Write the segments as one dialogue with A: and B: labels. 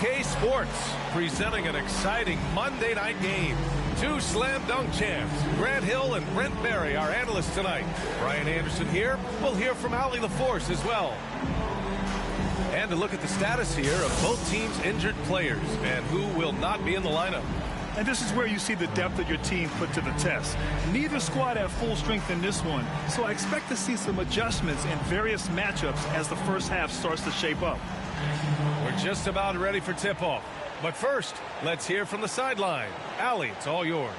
A: Sports presenting an exciting Monday night game. Two slam dunk champs, Grant Hill and Brent Barry, our analysts tonight. Brian Anderson here. We'll hear from Allie LaForce as well. And to look at the status here of both teams' injured players and who will not be in the lineup.
B: And this is where you see the depth of your team put to the test. Neither squad had full strength in this one, so I expect to see some adjustments in various matchups as the first half starts to shape up.
A: We're just about ready for tip-off. But first, let's hear from the sideline. Allie, it's all yours.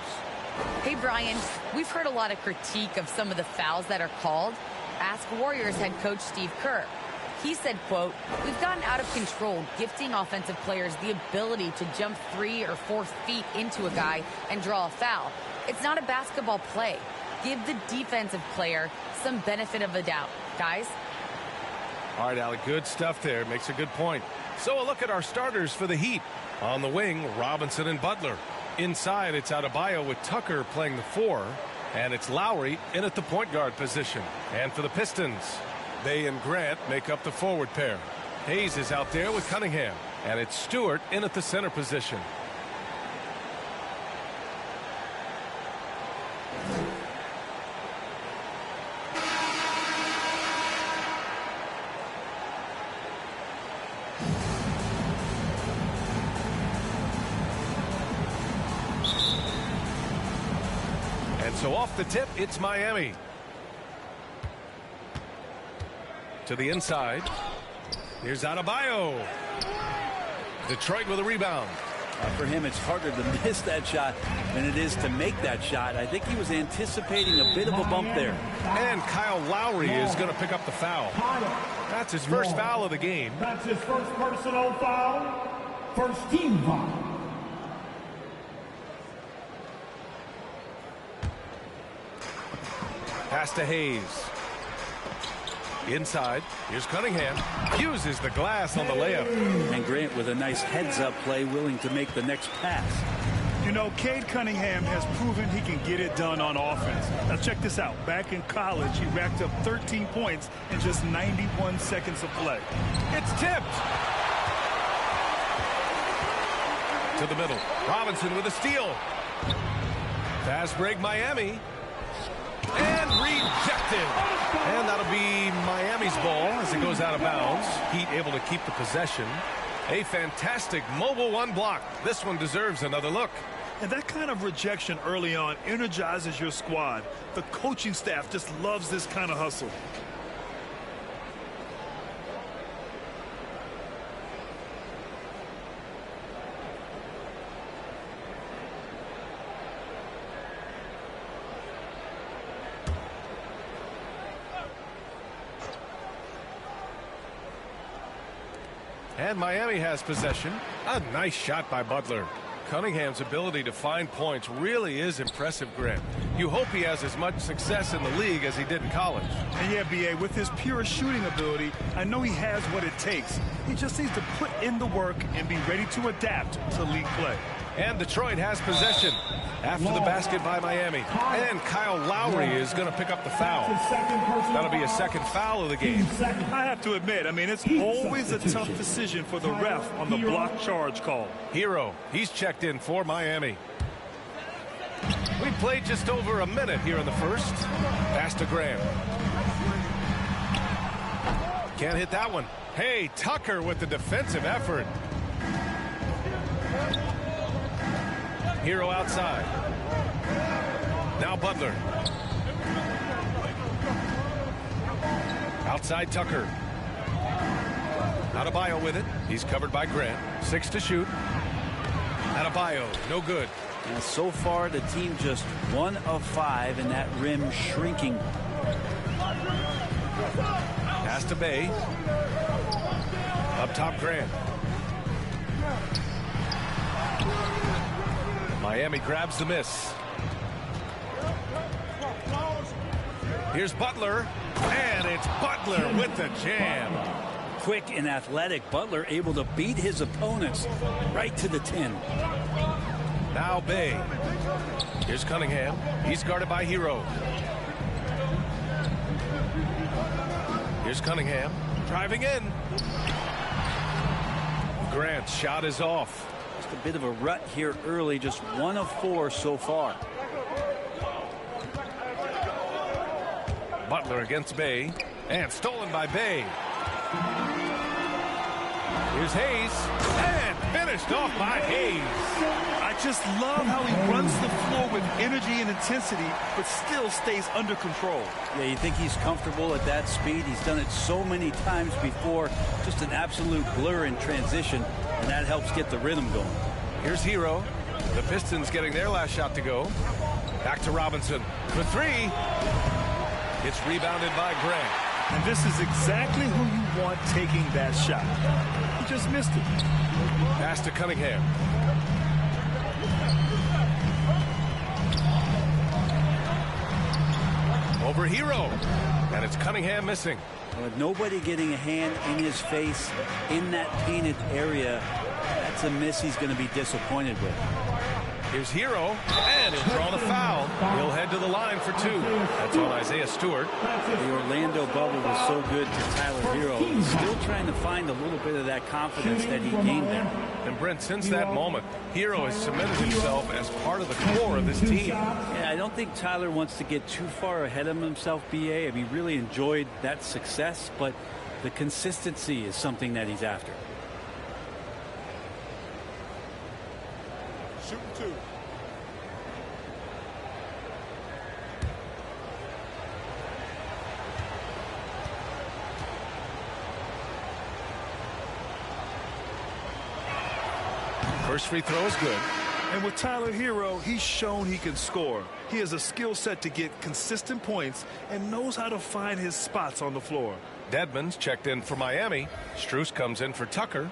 C: Hey, Brian. We've heard a lot of critique of some of the fouls that are called. Ask Warriors head coach Steve Kerr. He said, quote, "We've gotten out of control, gifting offensive players the ability to jump 3 or 4 feet into a guy and draw a foul. It's not a basketball play. Give the defensive player some benefit of the doubt, guys."
A: All right, Allie, good stuff there. Makes a good point. So a look at our starters for the Heat. On the wing, Robinson and Butler. Inside, it's Adebayo with Tucker playing the 4. And it's Lowry in at the point guard position. And for the Pistons, Bay and Grant make up the forward pair. Hayes is out there with Cunningham. And it's Stewart in at the center position. So off the tip, it's Miami. To the inside. Here's Adebayo. Detroit with a rebound.
D: For him, it's harder to miss that shot than it is to make that shot. I think he was anticipating a bit of a bump there.
A: And Kyle Lowry is going to pick up the foul. That's his first foul of the game.
E: That's his first personal foul. First team foul.
A: Pass to Hayes. Inside. Here's Cunningham. Uses the glass on the layup.
D: And Grant with a nice heads-up play, willing to make the next pass.
B: You know, Cade Cunningham has proven he can get it done on offense. Now check this out. Back in college, he racked up 13 points in just 91 seconds of play.
A: It's tipped. To the middle. Robinson with a steal. Fast break, Miami. And rejected. And that'll be Miami's ball as it goes out of bounds. Heat able to keep the possession. A fantastic mobile one block. This one deserves another look.
B: And that kind of rejection early on energizes your squad. The coaching staff just loves this kind of hustle.
A: And Miami has possession. A nice shot by Butler. Cunningham's ability to find points really is impressive, Grant. You hope he has as much success in the league as he did in college.
B: And yeah, B.A., with his pure shooting ability, I know he has what it takes. He just needs to put in the work and be ready to adapt to league play.
A: And Detroit has possession after the basket by Miami. And Kyle Lowry is going to pick up the foul. That'll be a second foul of the game.
B: I have to admit, I mean, it's always a tough decision for the ref on the block charge call.
A: Hero, he's checked in for Miami. We played just over a minute here in the first. Pass to Graham. Can't hit that one. Hey, Tucker with the defensive effort. Hero outside. Now Butler. Outside Tucker. Adebayo with it. He's covered by Grant. 6 to shoot. Adebayo, no good.
D: And so far, the team just 1 of 5 in that rim shrinking.
A: Pass to Bay. Up top, Grant. Miami grabs the miss. Here's Butler. And it's Butler with the jam.
D: Quick and athletic, Butler able to beat his opponents right to the 10.
A: Now Bay. Here's Cunningham. He's guarded by Hero. Here's Cunningham. Driving in. Grant's shot is off.
D: Just a bit of a rut here early, just 1 of 4 so far.
A: Butler against Bay, and stolen by Bay. Here's Hayes, and finished off by Hayes.
B: I just love how he runs the floor with energy and intensity, but still stays under control.
D: Yeah, you think he's comfortable at that speed. He's done it so many times before. Just an absolute blur in transition, and that helps get the rhythm going.
A: Here's Hero. The Pistons getting their last shot to go. Back to Robinson for 3. It's rebounded by Grant.
B: And this is exactly who you want taking that shot. He just missed it.
A: Pass to Cunningham. Over Hero. And it's Cunningham missing.
D: With nobody getting a hand in his face in that painted area, that's a miss he's going to be disappointed with.
A: Here's Hero, and he'll draw the foul. He'll head to the line for 2. That's on Isaiah Stewart.
D: The Orlando bubble was so good to Tyler Hero. He's still trying to find a little bit of that confidence that he gained there.
A: And Brent, since that moment, Hero has cemented himself as part of the core of this team.
D: Yeah, I don't think Tyler wants to get too far ahead of himself, BA. I mean, he really enjoyed that success, but the consistency is something that he's after.
E: Shooting 2.
A: First free throw is good.
B: And with Tyler Hero, he's shown he can score. He has a skill set to get consistent points and knows how to find his spots on the floor.
A: Dedmon's checked in for Miami. Strus comes in for Tucker.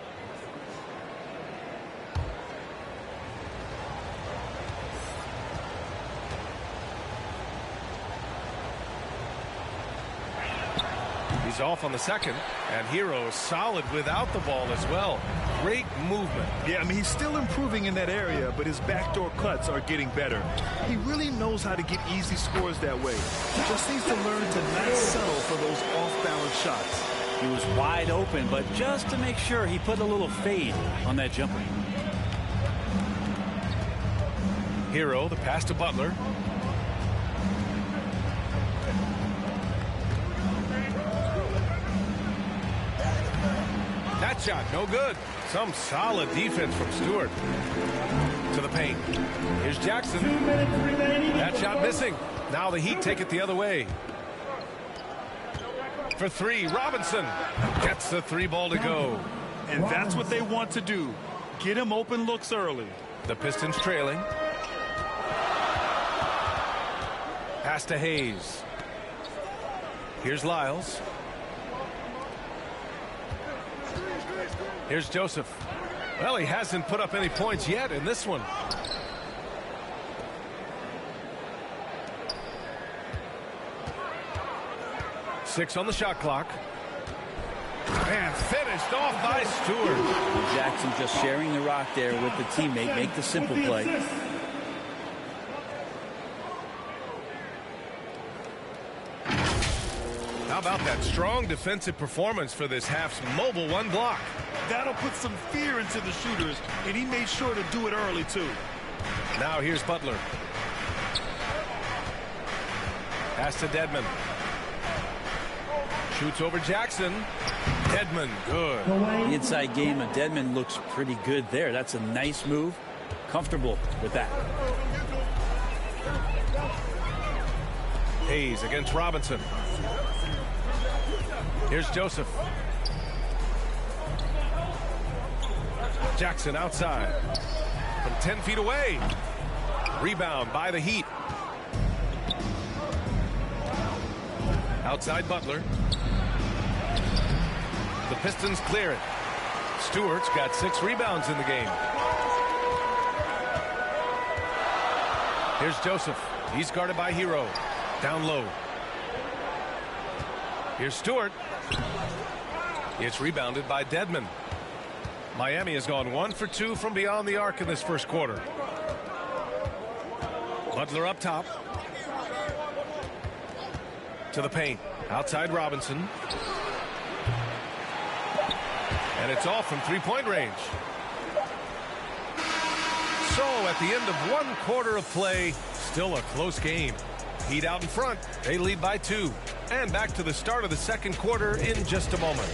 A: He's off on the second, and Hero is solid without the ball as well. Great movement.
B: Yeah, I mean, he's still improving in that area, but his backdoor cuts are getting better. He really knows how to get easy scores that way. He just needs to learn to not settle for those off-balance shots.
D: He was wide open, but just to make sure, he put a little fade on that jumper.
A: Hero, the pass to Butler. That shot, no good. Some solid defense from Stewart. To the paint. Here's Jackson. That shot missing. Now the Heat take it the other way. For 3, Robinson gets the 3 ball to go.
B: And that's what they want to do. Get him open looks early.
A: The Pistons trailing. Pass to Hayes. Here's Lyles. Here's Joseph. Well, he hasn't put up any points yet in this one. Six on the shot clock. And finished off by Stewart.
D: Jackson just sharing the rock there with the teammate. Make the simple play.
A: How about that strong defensive performance for this half's mobile 1 block?
B: That'll put some fear into the shooters, and he made sure to do it early, too.
A: Now here's Butler. Pass to Dedmon. Shoots over Jackson. Dedmon, good.
D: The inside game of Dedmon looks pretty good there. That's a nice move. Comfortable with that.
A: Hayes against Robinson. Here's Joseph. Jackson outside. From 10 feet away. Rebound by the Heat. Outside Butler. The Pistons clear it. Stewart's got 6 rebounds in the game. Here's Joseph. He's guarded by Hero. Down low. Here's Stewart. It's rebounded by Dedmon. Miami has gone 1 for 2 from beyond the arc in this first quarter. Butler up top. To the paint. Outside Robinson. And it's all from three-point range. So at the end of 1 quarter of play, still a close game. Heat out in front. They lead by 2. And back to the start of the second quarter in just a moment.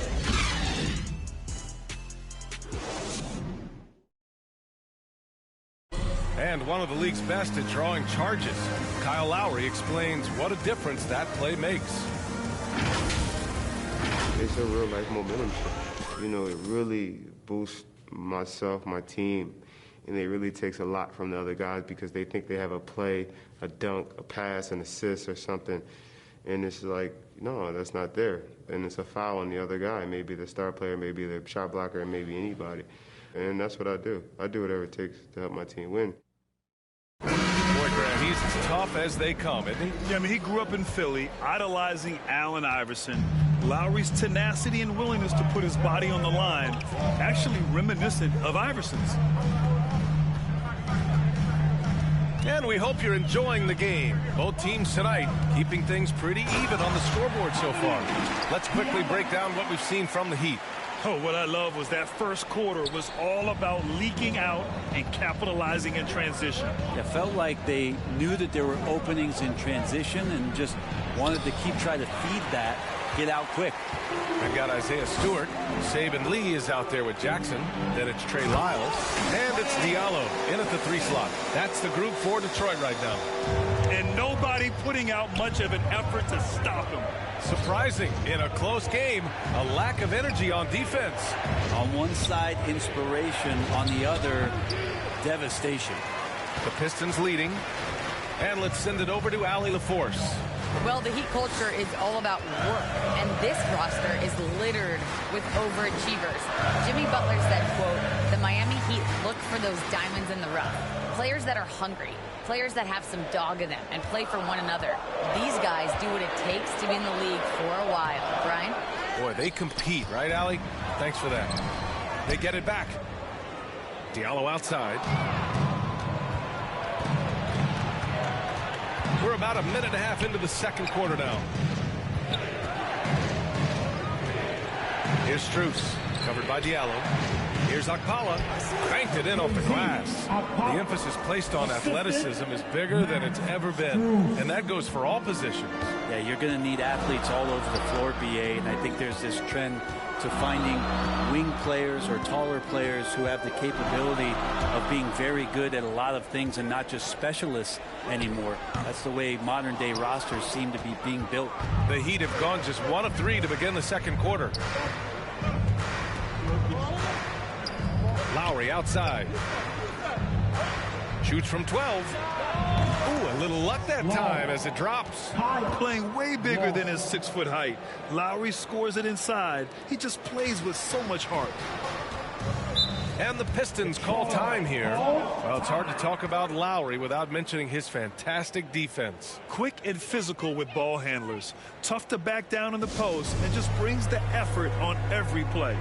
A: And one of the league's best at drawing charges. Kyle Lowry explains what a difference that play makes.
F: It's a real life momentum shift. You know, it really boosts myself, my team, and it really takes a lot from the other guys because they think they have a play, a dunk, a pass, an assist or something. And it's like, no, that's not there. And it's a foul on the other guy, maybe the star player, maybe the shot blocker, maybe anybody. And that's what I do. I do whatever it takes to help my team win.
A: Boy, Grant, he's as tough as they come, isn't he?
B: Yeah, I mean, he grew up in Philly, idolizing Allen Iverson. Lowry's tenacity and willingness to put his body on the line, actually reminiscent of Iverson's.
A: And we hope you're enjoying the game. Both teams tonight keeping things pretty even on the scoreboard so far. Let's quickly break down what we've seen from the Heat.
B: Oh, what I love was that first quarter was all about leaking out and capitalizing in transition.
D: It felt like they knew that there were openings in transition and just wanted to keep trying to feed that, get out quick.
A: They've got Isaiah Stewart. Saban Lee is out there with Jackson. Then it's Trey Lyles. And it's Diallo in at the 3 slot. That's the group for Detroit right now.
B: And nobody putting out much of an effort to stop him.
A: Surprising in a close game, a lack of energy on defense.
D: On one side, inspiration. On the other, devastation.
A: The Pistons leading. And let's send it over to Allie LaForce.
C: Well, the Heat culture is all about work, and this roster is littered with overachievers. Jimmy Butler said, quote, "The Miami Heat look for those diamonds in the rough. Players that are hungry, players that have some dog in them and play for one another. These guys do what it takes to be in the league for a while." Brian?
A: Boy, they compete, right, Allie? Thanks for that. They get it back. Diallo outside. We're about a minute and a half into the second quarter now. Here's Strus, covered by Diallo. Here's Okpala, cranked it in off the glass. The emphasis placed on athleticism is bigger than it's ever been, and that goes for all positions.
D: Yeah, you're going to need athletes all over the floor, BA, and I think there's this trend to finding wing players or taller players who have the capability of being very good at a lot of things and not just specialists anymore. That's the way modern day rosters seem to be being built.
A: The Heat have gone just 1 of 3 to begin the second quarter. Lowry outside. Shoots from 12. Ooh, a little luck that time as it drops.
B: Playing way bigger than his 6-foot height. Lowry scores it inside. He just plays with so much heart.
A: And the Pistons call time here. Well, it's hard to talk about Lowry without mentioning his fantastic defense.
B: Quick and physical with ball handlers. Tough to back down in the post and just brings the effort on every play.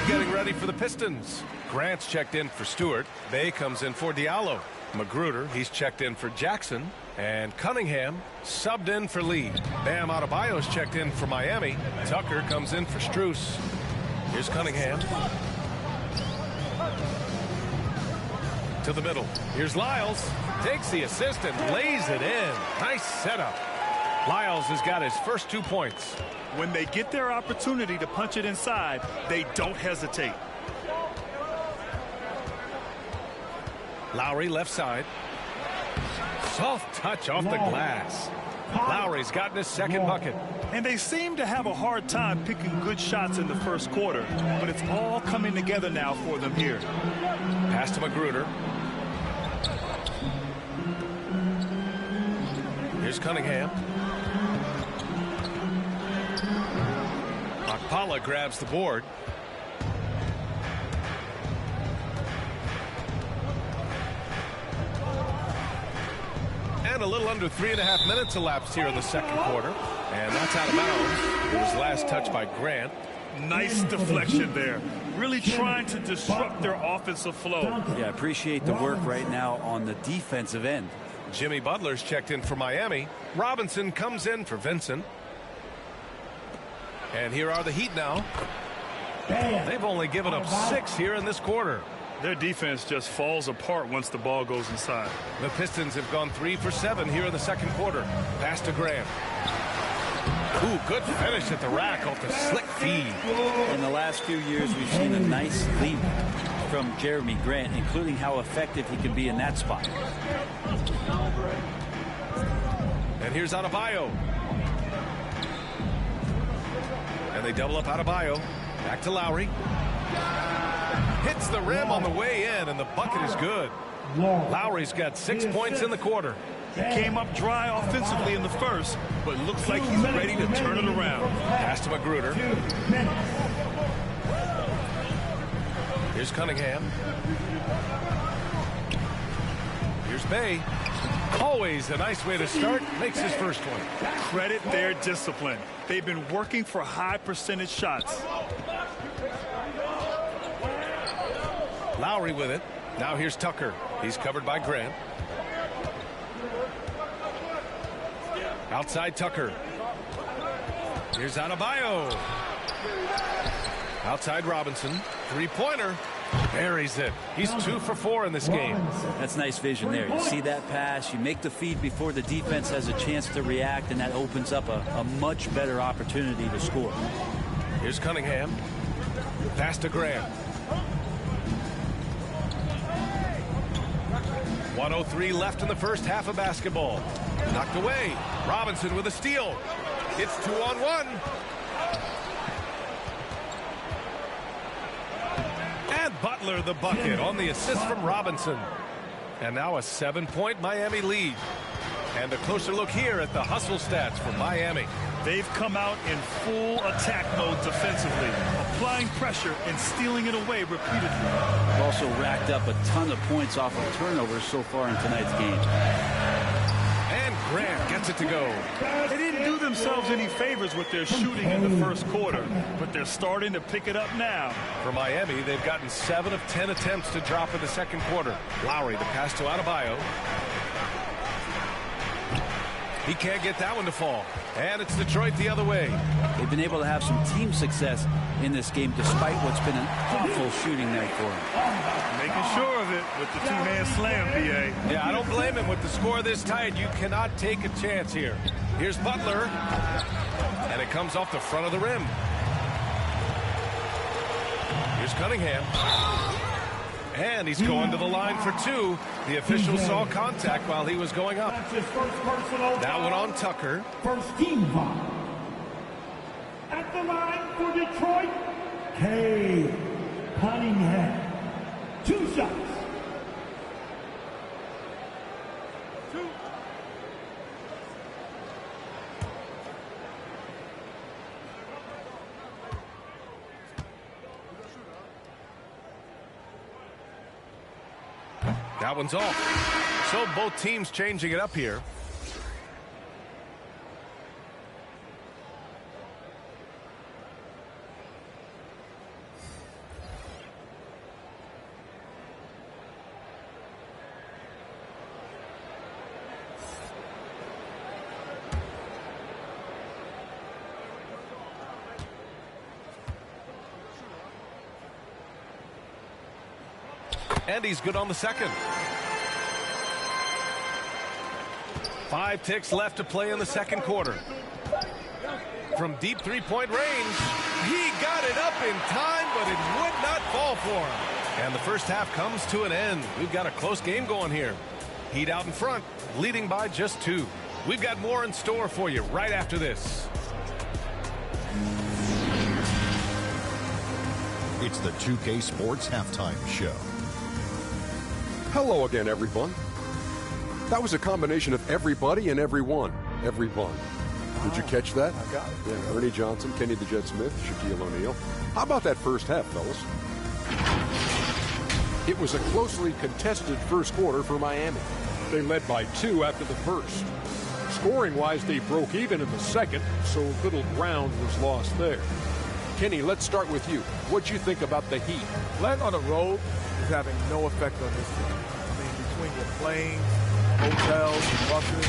A: Getting ready for the Pistons. Grant's checked in for Stewart. Bay comes in for Diallo. Magruder, he's checked in for Jackson. And Cunningham subbed in for Lee. Bam Adebayo's checked in for Miami. Tucker comes in for Strus. Here's Cunningham. To the middle. Here's Lyles. Takes the assist and lays it in. Nice setup. Lyles has got his first 2 points.
B: When they get their opportunity to punch it inside, they don't hesitate.
A: Lowry left side. Soft touch off the glass. Lowry's gotten his second bucket.
B: And they seem to have a hard time picking good shots in the first quarter, but it's all coming together now for them here.
A: Pass to Magruder. Here's Cunningham. Akpala grabs the board. And a little under 3.5 minutes elapsed here in the second quarter. And that's out of bounds. It was last touched by Grant.
B: Nice deflection there. Really trying to disrupt their offensive flow.
D: Yeah, appreciate the work right now on the defensive end.
A: Jimmy Butler's checked in for Miami. Robinson comes in for Vincent. And here are the Heat now. They've only given up 6 here in this quarter.
B: Their defense just falls apart once the ball goes inside.
A: The Pistons have gone 3 for 7 here in the second quarter. Pass to Grant. Ooh, good finish at the rack off the slick feed.
D: In the last few years, we've seen a nice leap from Jeremy Grant, including how effective he can be in that spot.
A: And here's Adebayo. And they double up Adebayo. Back to Lowry. Hits the rim on the way in, and the bucket is good. Lowry's got 6 points in the quarter.
B: He came up dry offensively in the first, but looks like he's ready to turn it around.
A: Pass to Magruder. Here's Cunningham. Here's Bay. Always a nice way to start. Makes his first one.
B: Credit their discipline. They've been working for high percentage shots.
A: Lowry with it. Now here's Tucker. He's covered by Grant. Outside Tucker. Here's Adebayo. Outside Robinson. Three-pointer. Buries it. He's 2 for 4 in this game.
D: That's nice vision there. You see that pass, you make the feed before the defense has a chance to react, and that opens up a much better opportunity to score.
A: Here's Cunningham. Pass to Grant. 1:03 left in the first half of basketball. Knocked away. Robinson with a steal. It's 2-on-1. And Butler the bucket on the assist from Robinson. And now a 7-point Miami lead. And a closer look here at the hustle stats for Miami.
B: They've come out in full attack mode defensively, applying pressure and stealing it away repeatedly.
D: They've also racked up a ton of points off of turnovers so far in tonight's game.
A: And Grant gets it to go.
B: They didn't do themselves any favors with their shooting in the first quarter, but they're starting to pick it up now.
A: For Miami, they've gotten 7 of 10 attempts to drop in the second quarter. Lowry, the pass to Adebayo. He can't get that one to fall. And it's Detroit the other way.
D: They've been able to have some team success in this game despite what's been an awful shooting night for them.
B: Making sure of it with the two-hand slam, BA.
A: Yeah, I don't blame him with the score this tight. You cannot take a chance here. Here's Butler. And it comes off the front of the rim. Here's Cunningham. And he's going to the line for 2. The official saw contact while he was going up. That one on Tucker.
E: First team foul. At the line for Detroit, K. Cunningham. 2 shots.
A: That one's off. So both teams changing it up here. And he's good on the second. 5 ticks left to play in the second quarter. From deep 3-point range, he got it up in time, but it would not fall for him. And the first half comes to an end. We've got a close game going here. Heat out in front, leading by just 2. We've got more in store for you right after this.
G: It's the 2K Sports Halftime Show.
H: Hello again, everyone. That was a combination of everybody and everyone. Everyone. Did you catch that?
I: I got it.
H: Yeah, Ernie Johnson, Kenny the Jet Smith, Shaquille O'Neal. How about that first half, fellas? It was a closely contested first quarter for Miami. They led by 2 after the first. Scoring-wise, they broke even in the second, so little ground was lost there. Kenny, let's start with you. What'd you think about the Heat?
I: Playing on the road is having no effect on this team. I mean, between your planes, hotels, buses,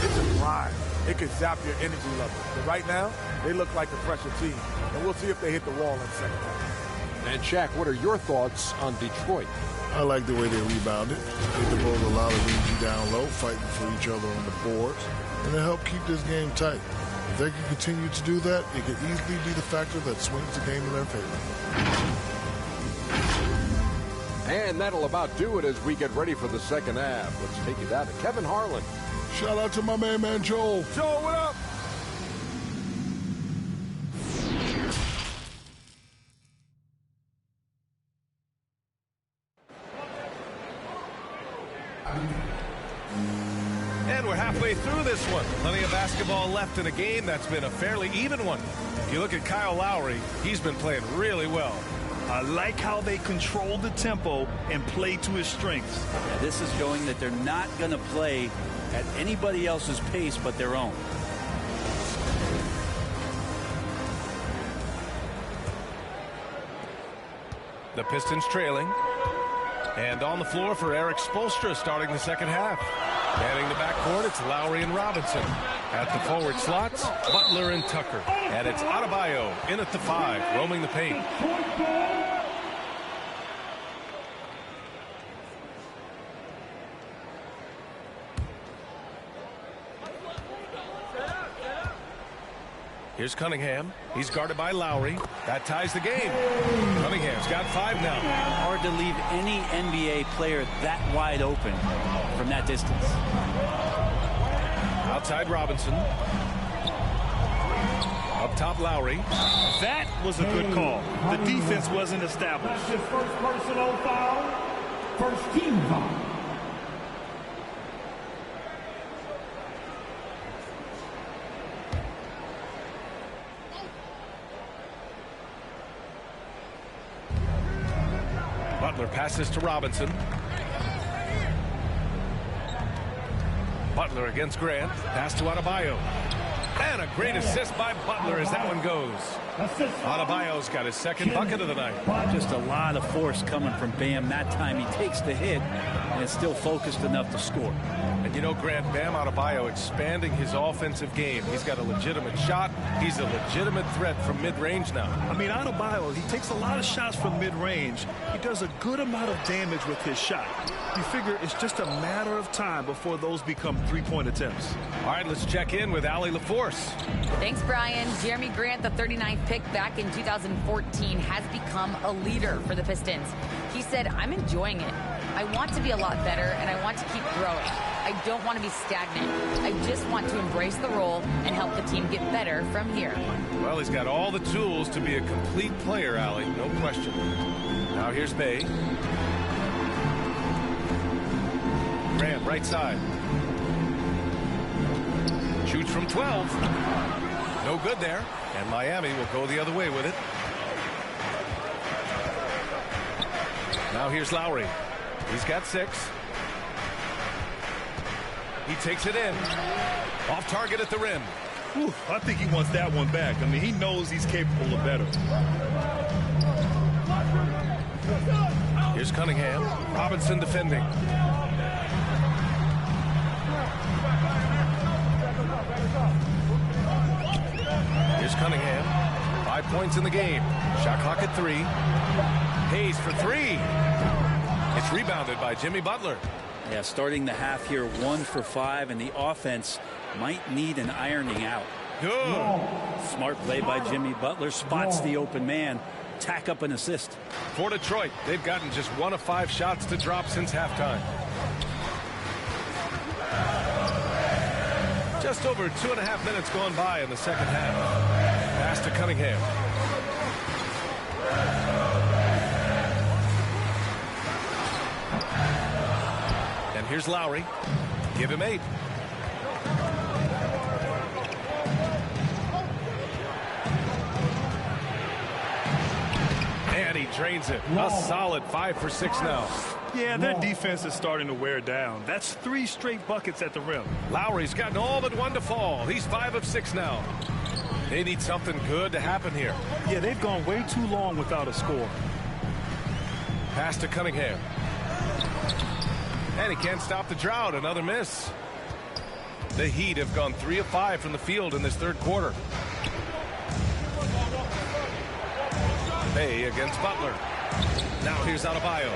I: it's a drive. It can zap your energy level. But right now, they look like a fresher team. And we'll see if they hit the wall in the second half.
H: And Shaq, what are your thoughts on Detroit?
J: I like the way they rebounded. They devoted a lot of energy down low, fighting for each other on the boards, and it helped keep this game tight. If they can continue to do that, it could easily be the factor that swings the game in their favor.
H: And that'll about do it as we get ready for the second half. Let's take it down to Kevin Harlan.
J: Shout out to my man Joel.
I: Joel, what up?
A: And we're halfway through this one. Plenty of basketball left in a game that's been a fairly even one. If you look at Kyle Lowry, he's been playing really well.
B: I like how they control the tempo and play to his strengths.
D: Yeah, this is showing that they're not going to play at anybody else's pace but their own.
A: The Pistons trailing. And on the floor for Eric Spoelstra starting the second half. Manning the backcourt, it's Lowry and Robinson. At the forward slots, Butler and Tucker. And it's Adebayo in at the 5, roaming the paint. Here's Cunningham. He's guarded by Lowry. That ties the game. Cunningham's got 5 now.
D: Hard to leave any NBA player that wide open from that distance.
A: Outside Robinson. Up top Lowry.
B: That was a good call. The defense wasn't established.
E: That's his first personal foul. First team foul.
A: Butler passes to Robinson. Butler against Grant. Pass to Adebayo. And a great assist by Butler as that one goes. Adebayo's got his second bucket of the night.
D: Just a lot of force coming from Bam. That time he takes the hit and is still focused enough to score.
A: And you know, Grant, Bam Adebayo expanding his offensive game. He's got a legitimate shot. He's a legitimate threat from mid-range now.
B: I mean, Adebayo, he takes a lot of shots from mid-range. He does a good amount of damage with his shot. You figure it's just a matter of time before those become three-point attempts.
A: All right, let's check in with Allie LaForce.
C: Thanks, Brian. Jeremy Grant, the 39th pick back in 2014, has become a leader for the Pistons. He said, "I'm enjoying it. I want to be a lot better, and I want to keep growing. I don't want to be stagnant. I just want to embrace the role and help the team get better from here."
A: Well, he's got all the tools to be a complete player, Allie, no question. Now here's Bay. Grant, right side. Shoots from 12. No good there. And Miami will go the other way with it. Now here's Lowry. He's got 6. He takes it in. Off target at the rim.
B: Whew, I think he wants that one back. I mean, he knows he's capable of better.
A: Here's Cunningham. Robinson defending. Here's Cunningham. 5 points in the game. Shot clock at 3. Hayes for 3. It's rebounded by Jimmy Butler.
D: Yeah, starting the half here 1 for 5, and the offense might need an ironing out.
A: Good.
D: Smart play by Jimmy Butler. Spots the open man. tack up an assist.
A: For Detroit, they've gotten just 1 of 5 shots to drop since halftime. Just over 2.5 minutes gone by in the second half. Pass to Cunningham. And here's Lowry. Give him 8. And he drains it. A solid 5 for 6 now.
B: Yeah, their defense is starting to wear down. That's 3 straight buckets at the rim.
A: Lowry's gotten all but 1 to fall. He's 5 of 6 now. They need something good to happen here.
B: Yeah, they've gone way too long without a score.
A: Pass to Cunningham. And he can't stop the drought. Another miss. The Heat have gone 3 of 5 from the field in this third quarter. Bay against Butler. Now here's Adebayo.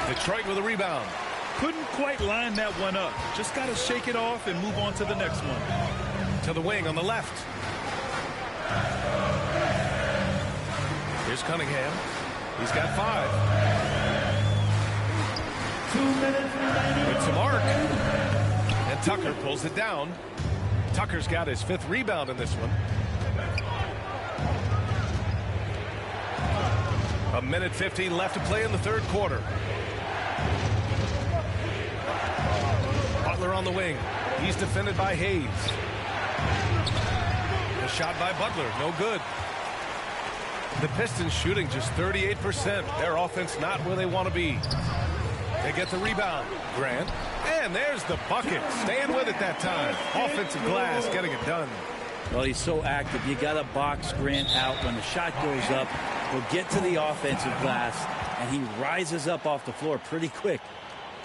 A: Detroit with a rebound.
B: Couldn't quite line that one up. Just got to shake it off and move on to the next one.
A: To the wing on the left. Here's Cunningham. He's got 5.
E: 2 minutes remaining.
A: It's a mark. And Tucker pulls it down. Tucker's got his 5th rebound in this one. 1:15 left to play in the third quarter. Butler on the wing. He's defended by Hayes. A shot by Butler. No good. The Pistons shooting just 38%. Their offense not where they want to be. They get the rebound. Grant. And there's the bucket. Staying with it that time. Offensive glass getting it done.
D: Well, he's so active. You got to box Grant out. When the shot goes up, he'll get to the offensive glass, and he rises up off the floor pretty quick.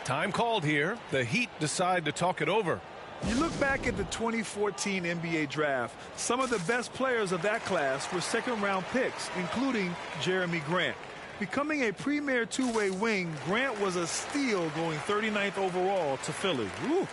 A: Time called here. The Heat decide to talk it over.
B: You look back at the 2014 NBA draft, some of the best players of that class were second-round picks, including Jeremy Grant. Becoming a premier two-way wing, Grant was a steal going 39th overall to Philly. Woo.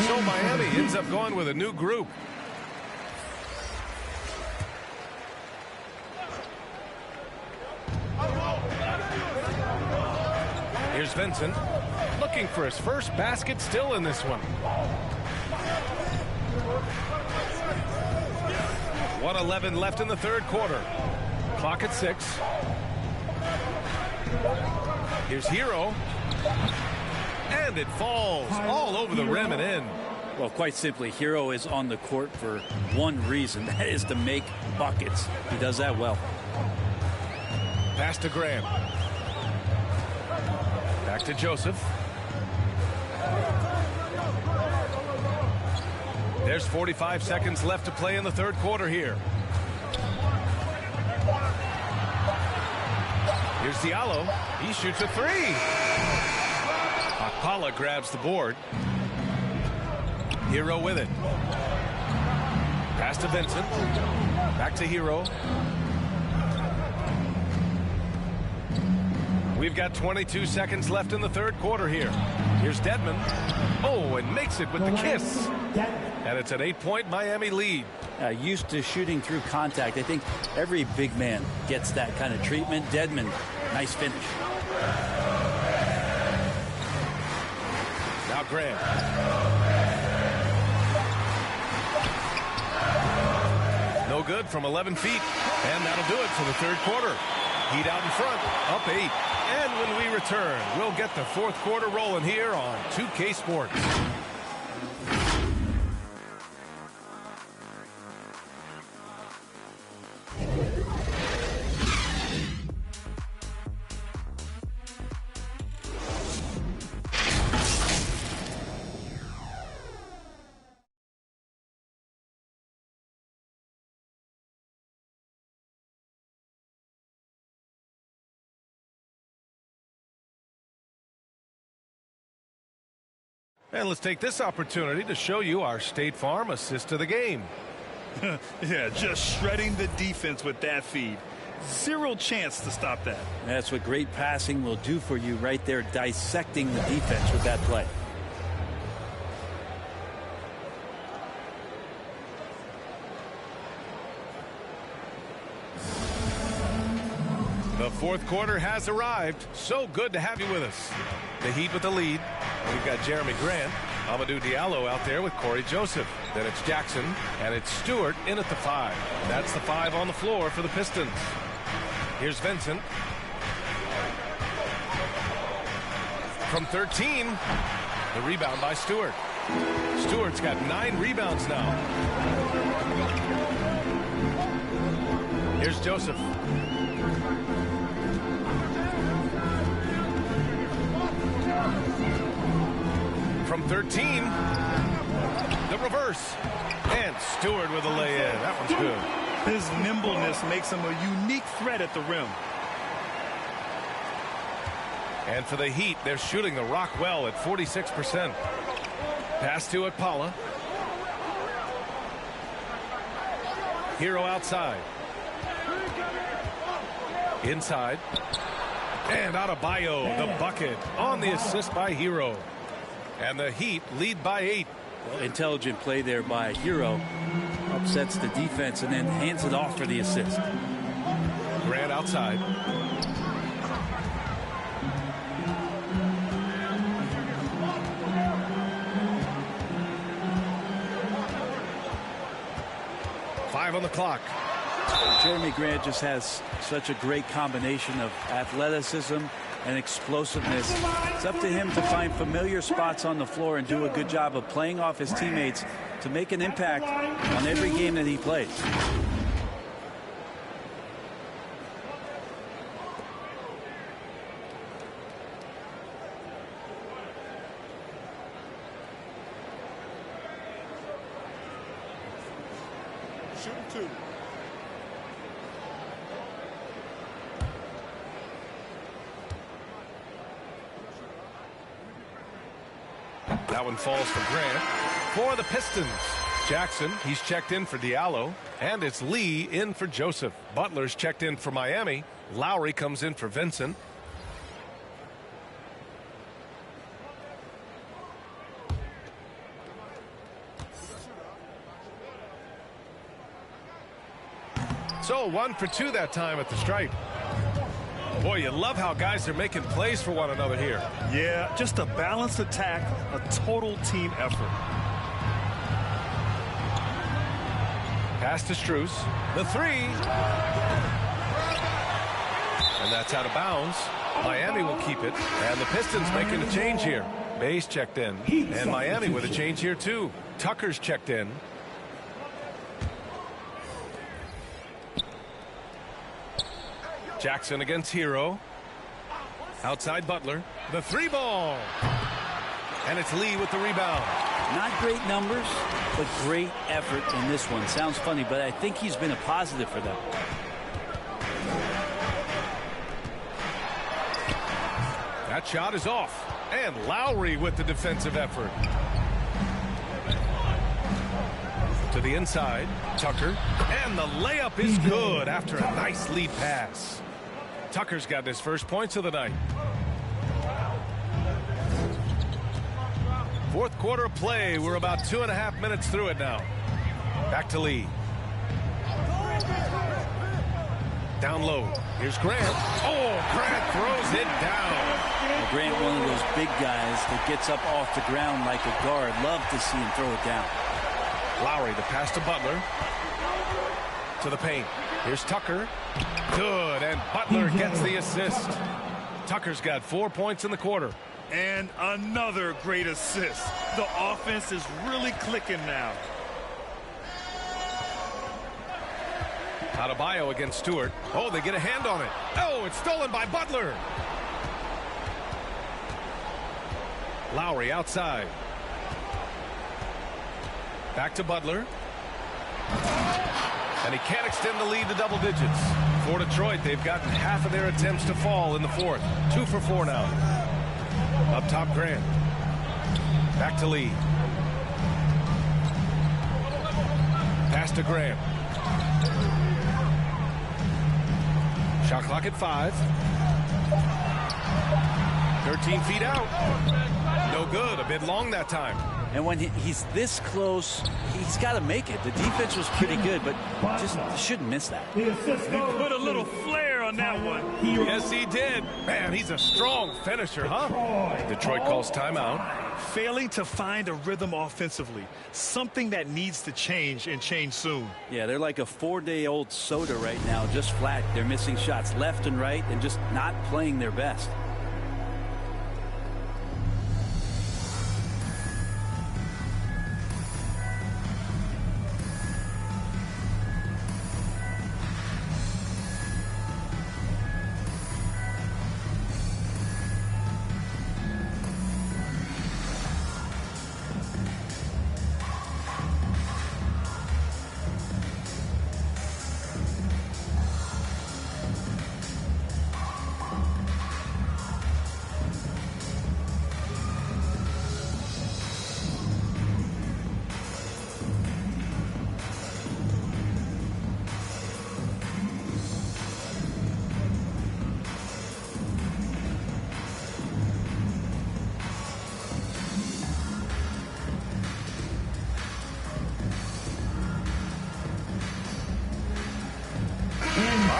A: So Miami ends up going with a new group. Here's Vincent looking for his first basket, still in this one. 1:11 left in the third quarter. Clock at 6. Here's Hero. And it falls all over the rim and in.
D: Well, quite simply, Hero is on the court for one reason. That is to make buckets. He does that well.
A: Pass to Graham. Back to Joseph. There's 45 seconds left to play in the third quarter here. Here's Diallo. He shoots a 3. Akpala grabs the board. Hero with it. Pass to Vincent. Back to Hero. We've got 22 seconds left in the third quarter here. Here's Dedmon. Oh, and makes it with the kiss. And it's an 8-point Miami lead.
D: Used to shooting through contact. I think every big man gets that kind of treatment. Dedmon, nice finish.
A: Now Graham. No good from 11 feet. And that'll do it for the third quarter. Heat out in front, up 8. And when we return, we'll get the fourth quarter rolling here on 2K Sports. And let's take this opportunity to show you our State Farm assist of the game.
B: Yeah, just shredding the defense with that feed. Zero chance to stop that.
D: That's what great passing will do for you right there, dissecting the defense with that play.
A: The fourth quarter has arrived. So good to have you with us. The Heat with the lead. We've got Jeremy Grant, Amadou Diallo out there with Corey Joseph. Then it's Jackson, and it's Stewart in at the 5. That's the 5 on the floor for the Pistons. Here's Vincent. From 13, the rebound by Stewart. Stewart's got 9 rebounds now. Here's Joseph. From 13, the reverse, and Stewart with a lay-in. That one's good.
B: His nimbleness makes him a unique threat at the rim.
A: And for the Heat, they're shooting the rock well at 46%. Pass to Akpala. Hero outside. Inside. And Adebayo, the bucket, on the assist by Hero. And the Heat lead by 8.
D: Well, intelligent play there by Hero. Upsets the defense and then hands it off for the assist.
A: Grant outside. Five on the clock.
D: Jeremy Grant just has such a great combination of athleticism and explosiveness. It's up to him to find familiar spots on the floor and do a good job of playing off his teammates to make an impact on every game that he plays.
J: Shoot 2.
A: That one falls for Grant. For the Pistons, Jackson, he's checked in for Diallo. And it's Lee in for Joseph. Butler's checked in for Miami. Lowry comes in for Vincent. So 1 for 2 that time at the stripe. Boy, you love how guys are making plays for one another here.
B: Yeah, just a balanced attack, a total team effort.
A: Pass to Strus. The 3. And that's out of bounds. Miami will keep it. And the Pistons making a change here. Bay's checked in. And Miami with a change here too. Tucker's checked in. Jackson against Hero. Outside Butler. The 3 ball. And it's Lee with the rebound.
D: Not great numbers, but great effort in this one. Sounds funny, but I think he's been a positive for them.
A: That shot is off. And Lowry with the defensive effort. To the inside. Tucker. And the layup is good after a nice lead pass. Tucker's got his first points of the night. Fourth quarter of play. We're about 2.5 minutes through it now. Back to Lee. Down low. Here's Grant. Oh, Grant throws it down.
D: Well, Grant, one of those big guys that gets up off the ground like a guard. Love to see him throw it down.
A: Lowry, the pass to Butler. To the paint. Here's Tucker. Good, and Butler gets the assist. Tucker's got 4 points in the quarter.
B: And another great assist. The offense is really clicking now.
A: Adebayo against Stewart. Oh, they get a hand on it. Oh, it's stolen by Butler. Lowry outside. Back to Butler. And he can't extend the lead to double digits. For Detroit, they've gotten half of their attempts to fall in the fourth. 2 for 4 now. Up top, Grant. Back to Lee. Pass to Grant. Shot clock at 5. 13 feet out. No good. A bit long that time.
D: And when he's this close, he's got to make it. The defense was pretty good, but just shouldn't miss that.
B: He put a little flair on that one.
A: Yes, he did. Man, he's a strong finisher, huh? Detroit calls timeout.
B: Failing to find a rhythm offensively. Something that needs to change, and change soon.
D: Yeah, they're like a 4-day-old soda right now, just flat. They're missing shots left and right and just not playing their best.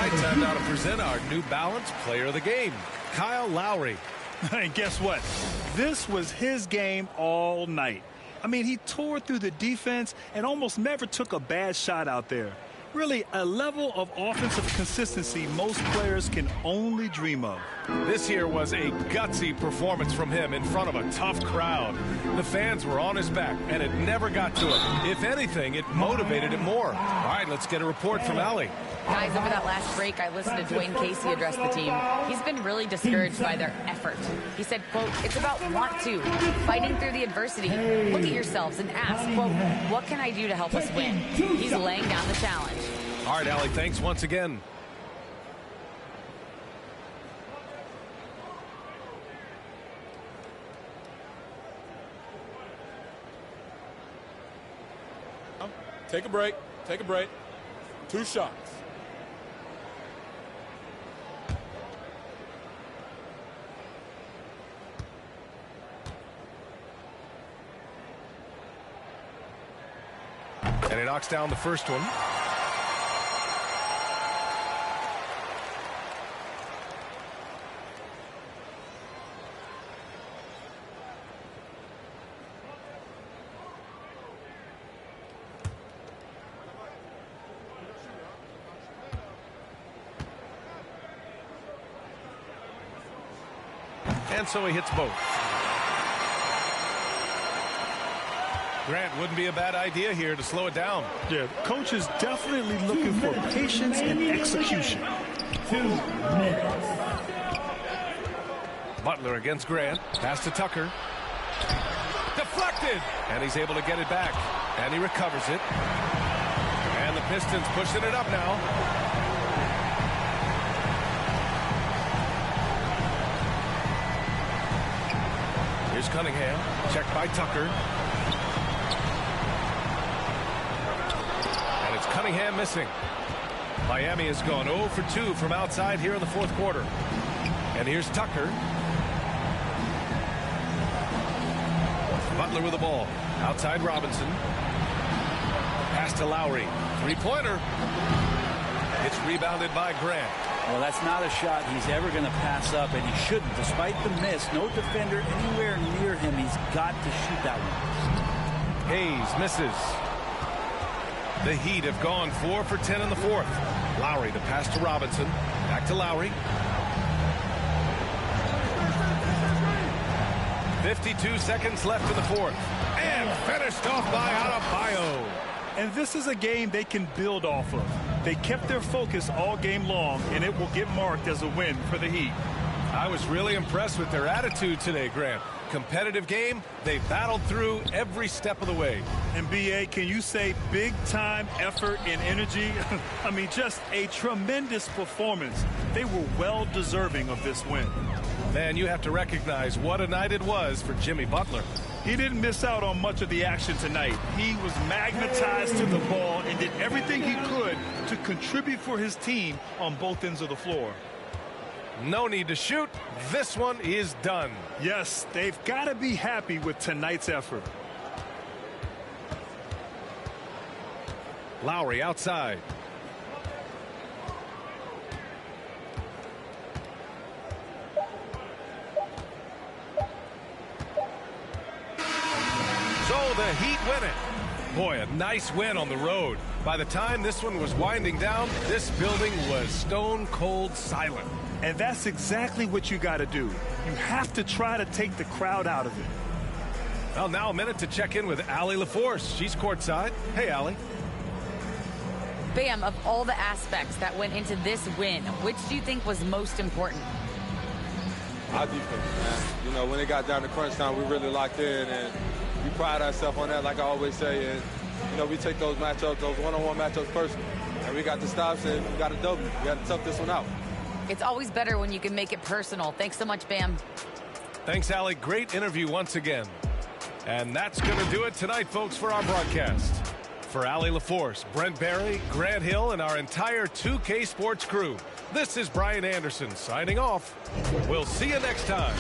A: Time now to present our New Balance Player of the Game, Kyle Lowry.
B: And guess what? This was his game all night. I mean, he tore through the defense and almost never took a bad shot out there. Really, a level of offensive consistency most players can only dream of.
A: This here was a gutsy performance from him in front of a tough crowd. The fans were on his back, and it never got to him. If anything, it motivated him more. All right, let's get a report from Allie.
C: Guys, over that last break, I listened to Dwayne Casey address the team. He's been really discouraged by their effort. He said, quote, it's about want to, fighting through the adversity. Look at yourselves and ask, quote, what can I do to help us win? He's laying down the challenge.
A: All right, Allie, thanks once again.
H: Take a break. Take a break. 2 shots.
A: And he knocks down the first one. And so he hits both. Grant, wouldn't be a bad idea here to slow it down.
B: Yeah, coach is definitely looking for patience and execution.
E: 2 minutes.
A: Butler against Grant. Pass to Tucker. Deflected. And he's able to get it back. And he recovers it. And the Pistons pushing it up now. Here's Cunningham. Checked by Tucker. And it's Cunningham missing. Miami has gone 0 for 2 from outside here in the fourth quarter. And here's Tucker. Butler with the ball. Outside Robinson. Pass to Lowry. Three-pointer. It's rebounded by Grant.
D: Well, that's not a shot he's ever going to pass up, and he shouldn't. Despite the miss, no defender anywhere near him. He's got to shoot that one.
A: Hayes misses. The Heat have gone 4 for 10 in the fourth. Lowry, the pass to Robinson. Back to Lowry. 52 seconds left in the fourth. And finished off by Adebayo.
B: And this is a game they can build off of. They kept their focus all game long, and it will get marked as a win for the Heat.
A: I was really impressed with their attitude today, Grant. Competitive game. They battled through every step of the way.
B: And B.A., can you say big-time effort and energy? I mean, just a tremendous performance. They were well deserving of this win.
A: Man, you have to recognize what a night it was for Jimmy Butler.
B: He didn't miss out on much of the action tonight. He was magnetized to the ball and did everything he could to contribute for his team on both ends of the floor.
A: No need to shoot. This one is done.
B: Yes, they've got to be happy with tonight's effort.
A: Lowry outside. So the Heat win it. Boy, a nice win on the road. By the time this one was winding down, this building was stone cold silent.
B: And that's exactly what you got to do. You have to try to take the crowd out of it.
A: Well, now a minute to check in with Allie LaForce. She's courtside. Hey, Allie.
C: Bam, of all the aspects that went into this win, which do you think was most important?
K: Our defense, man. You know, when it got down to crunch time, we really locked in, and we pride ourselves on that, like I always say. And, you know, we take those matchups, those one-on-one matchups personally. And we got the stops, and we got a W. We got to tough this one out.
C: It's always better when you can make it personal. Thanks so much, Bam.
A: Thanks, Allie. Great interview once again. And that's going to do it tonight, folks, for our broadcast. For Allie LaForce, Brent Barry, Grant Hill, and our entire 2K Sports crew, this is Brian Anderson signing off. We'll see you next time.